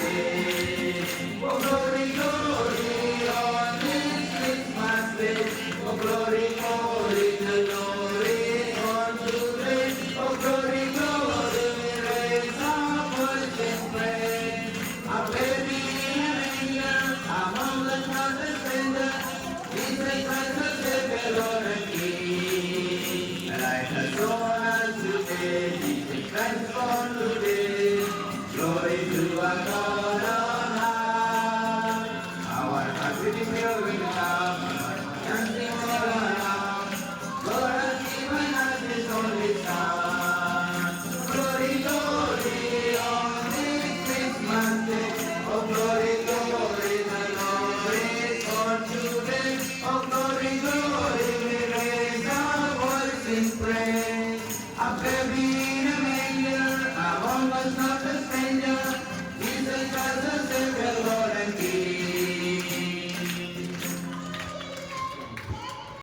day. Oh glory, glory on this Christmas day. Oh glory, glory, the glory on today. Oh glory, glory, raise our voice in praise. A baby in a manger, among the mothers tender, Jesus Christ the Savior, Lord and King. Light has dawned today, Jesus Christ born today. Glory to our God on high. Our hearts will be filled with love, dancing all around. God has given us His only Son. Glory, glory on this Christmas day. Oh glory, glory, the Lord is born today. Oh glory, glory, we raise our voice in praise. A baby